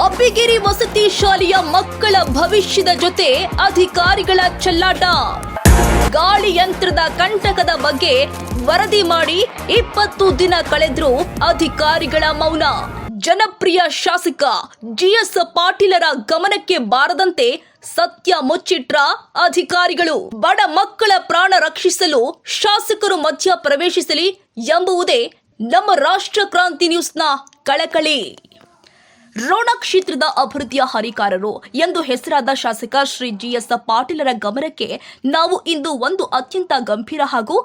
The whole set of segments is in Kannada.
ಅಬ್ಬಿಗೇರಿ ವಸತಿ ಶಾಲೆಯ ಮಕ್ಕಳ ಭವಿಷ್ಯದ ಜೊತೆ ಅಧಿಕಾರಿಗಳ ಚೆಲ್ಲಾಟ. ಗಾಳಿ ಯಂತ್ರದ ಕಂಟಕದ ಬಗ್ಗೆ ವರದಿ ಮಾಡಿ 20 ದಿನ ಕಳೆದ್ರೂ ಅಧಿಕಾರಿಗಳ ಮೌನ. ಜನಪ್ರಿಯ ಶಾಸಕ ಜಿಎಸ್ ಪಾಟೀಲರ ಗಮನಕ್ಕೆ ಬಾರದಂತೆ ಸತ್ಯ ಮುಚ್ಚಿಟ್ರ ಅಧಿಕಾರಿಗಳು. ಬಡ ಮಕ್ಕಳ ಪ್ರಾಣ ರಕ್ಷಿಸಲು ಶಾಸಕರು ಮಧ್ಯ ಪ್ರವೇಶಿಸಲಿ ಎಂಬುವುದೇ ನಮ್ಮ ರಾಷ್ಟ್ರ ಕ್ರಾಂತಿ ನ್ಯೂಸ್ನ ಕಳಕಳಿ. ರೋಣ ಕ್ಷೇತ್ರದ ಅಭಿವೃದ್ಧಿಯ ಹರಿಕಾರರು ಎಂದು ಹೆಸರಾದ ಶಾಸಕ ಶ್ರೀ ಜಿಎಸ್ ಪಾಟೀಲರ ಗಮನಕ್ಕೆ ನಾವು ಇಂದು ಒಂದು ಅತ್ಯಂತ ಗಂಭೀರ ಹಾಗೂ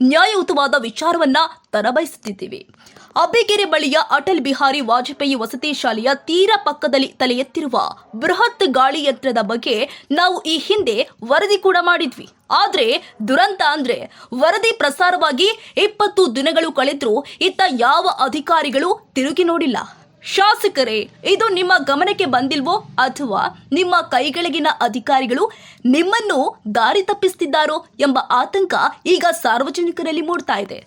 ನ್ಯಾಯಯುತವಾದ ವಿಚಾರವನ್ನ ತರಬಯಸುತ್ತಿದ್ದೇವೆ. ಅಬ್ಬಿಗೇರಿ ಬಳಿಯ ಅಟಲ್ ಬಿಹಾರಿ ವಾಜಪೇಯಿ ವಸತಿ ಶಾಲೆಯ ತೀರಾ ಪಕ್ಕದಲ್ಲಿ ತಲೆ ಎತ್ತಿರುವ ಬೃಹತ್ ಗಾಳಿ ಯಂತ್ರದ ಬಗ್ಗೆ ನಾವು ಈ ಹಿಂದೆ ವರದಿ ಕೂಡ ಮಾಡಿದ್ವಿ. ಆದ್ರೆ ದುರಂತ ಅಂದ್ರೆ ವರದಿ ಪ್ರಸಾರವಾಗಿ 20 ದಿನಗಳು ಕಳೆದ್ರೂ ಇತ್ತ ಯಾವ ಅಧಿಕಾರಿಗಳು ತಿರುಗಿ ನೋಡಿಲ್ಲ. ಶಾಸಕರೇ, ಇದು ನಿಮ್ಮ ಗಮನಕ್ಕೆ ಬಂದಿಲ್ವೋ ಅಥವಾ ನಿಮ್ಮ ಕೈಗೆಳಗಿನ ಅಧಿಕಾರಿಗಳು ನಿಮ್ಮನ್ನು ದಾರಿ ತಪ್ಪಿಸುತ್ತಿದ್ದಾರೋ ಎಂಬ ಆತಂಕ ಈಗ ಸಾರ್ವಜನಿಕರಲ್ಲಿ ಮೂಡ್ತಾ ಇದೆ.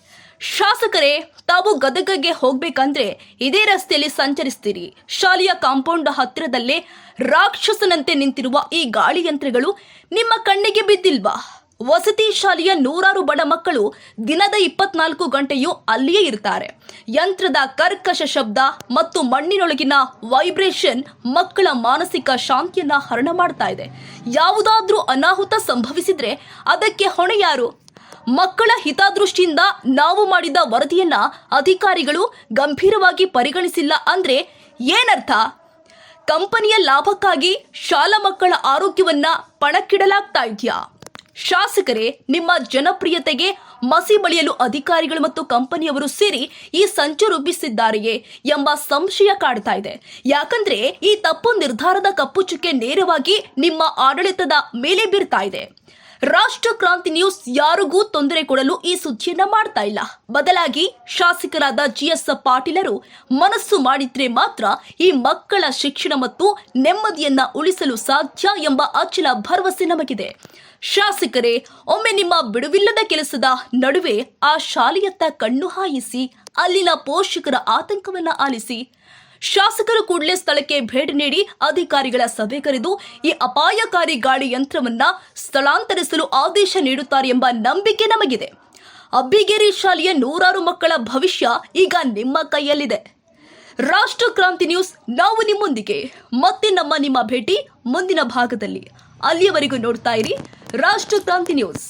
ಶಾಸಕರೇ, ತಾವು ಗದಗಗೆ ಹೋಗ್ಬೇಕಂದ್ರೆ ಇದೇ ರಸ್ತೆಯಲ್ಲಿ ಸಂಚರಿಸ್ತೀರಿ. ಶಾಲೆಯ ಕಾಂಪೌಂಡ್ ಹತ್ತಿರದಲ್ಲೇ ರಾಕ್ಷಸನಂತೆ ನಿಂತಿರುವ ಈ ಗಾಳಿ ಯಂತ್ರಗಳು ನಿಮ್ಮ ಕಣ್ಣಿಗೆ ಬಿದ್ದಿಲ್ವಾ? ವಸತಿ ಶಾಲೆಯ ನೂರಾರು ಬಡ ಮಕ್ಕಳು ದಿನದ 24 ಗಂಟೆಯೂ ಅಲ್ಲಿಯೇ ಇರ್ತಾರೆ. ಯಂತ್ರದ ಕರ್ಕಶ ಶಬ್ದ ಮತ್ತು ಮಣ್ಣಿನೊಳಗಿನ ವೈಬ್ರೇಷನ್ ಮಕ್ಕಳ ಮಾನಸಿಕ ಶಾಂತಿಯನ್ನ ಹರಣ ಮಾಡ್ತಾ ಇದೆ. ಯಾವುದಾದ್ರೂ ಅನಾಹುತ ಸಂಭವಿಸಿದ್ರೆ ಅದಕ್ಕೆ ಹೊಣೆ ಯಾರು? ಮಕ್ಕಳ ಹಿತದೃಷ್ಟಿಯಿಂದ ನಾವು ಮಾಡಿದ ವರದಿಯನ್ನ ಅಧಿಕಾರಿಗಳು ಗಂಭೀರವಾಗಿ ಪರಿಗಣಿಸಿಲ್ಲ ಅಂದ್ರೆ ಏನರ್ಥ? ಕಂಪನಿಯ ಲಾಭಕ್ಕಾಗಿ ಶಾಲಾ ಮಕ್ಕಳ ಆರೋಗ್ಯವನ್ನ ಪಣಕ್ಕಿಡಲಾಗ್ತಾ ಇದೆಯಾ? ಶಾಸಕರೇ, ನಿಮ್ಮ ಜನಪ್ರಿಯತೆಗೆ ಮಸಿ ಬಳಿಯಲು ಅಧಿಕಾರಿಗಳು ಮತ್ತು ಕಂಪನಿಯವರು ಸೇರಿ ಈ ಸಂಚು ರೂಪಿಸಿದ್ದಾರೆಯೇ ಎಂಬ ಸಂಶಯ ಕಾಡ್ತಾ ಇದೆ. ಯಾಕಂದ್ರೆ ಈ ತಪ್ಪು ನಿರ್ಧಾರದ ಕಪ್ಪು ಚುಕ್ಕೆ ನೇರವಾಗಿ ನಿಮ್ಮ ಆಡಳಿತದ ಮೇಲೆ ಬೀರ್ತಾ ಇದೆ. ರಾಷ್ಟ್ರ ಕ್ರಾಂತಿ ನ್ಯೂಸ್ ಯಾರಿಗೂ ತೊಂದರೆ ಕೊಡಲು ಈ ಸುದ್ದಿಯನ್ನ ಮಾಡ್ತಾ ಇಲ್ಲ. ಬದಲಾಗಿ ಶಾಸಕರಾದ ಜಿಎಸ್ ಪಾಟೀಲರು ಮನಸ್ಸು ಮಾಡಿದ್ರೆ ಮಾತ್ರ ಈ ಮಕ್ಕಳ ಶಿಕ್ಷಣ ಮತ್ತು ನೆಮ್ಮದಿಯನ್ನ ಉಳಿಸಲು ಸಾಧ್ಯ ಎಂಬ ಅಚಲ ಭರವಸೆ ನಮಗಿದೆ. ಶಾಸಕರೇ, ಒಮ್ಮೆ ನಿಮ್ಮ ಬಿಡುವಿಲ್ಲದ ಕೆಲಸದ ನಡುವೆ ಆ ಶಾಲೆಯತ್ತ ಕಣ್ಣು ಹಾಯಿಸಿ ಅಲ್ಲಿನ ಪೋಷಕರ ಆತಂಕವನ್ನ ಆಲಿಸಿ. ಶಾಸಕರು ಕೂಡಲೇ ಸ್ಥಳಕ್ಕೆ ಭೇಟಿ ನೀಡಿ ಅಧಿಕಾರಿಗಳ ಸಭೆ ಕರೆದು ಈ ಅಪಾಯಕಾರಿ ಗಾಳಿ ಯಂತ್ರವನ್ನ ಸ್ಥಳಾಂತರಿಸಲು ಆದೇಶ ನೀಡುತ್ತಾರೆ ಎಂಬ ನಂಬಿಕೆ ನಮಗಿದೆ. ಅಬ್ಬಿಗೇರಿ ಶಾಲೆಯ ನೂರಾರು ಮಕ್ಕಳ ಭವಿಷ್ಯ ಈಗ ನಿಮ್ಮ ಕೈಯಲ್ಲಿದೆ. ರಾಷ್ಟ್ರ ಕ್ರಾಂತಿ ನ್ಯೂಸ್, ನಾವು ನಿಮ್ಮೊಂದಿಗೆ. ಮತ್ತೆ ನಿಮ್ಮ ಭೇಟಿ ಮುಂದಿನ ಭಾಗದಲ್ಲಿ. ಅಲ್ಲಿಯವರೆಗೂ ನೋಡ್ತಾ ಇರಿ ರಾಷ್ಟ್ರ ಕ್ರಾಂತಿ ನ್ಯೂಸ್.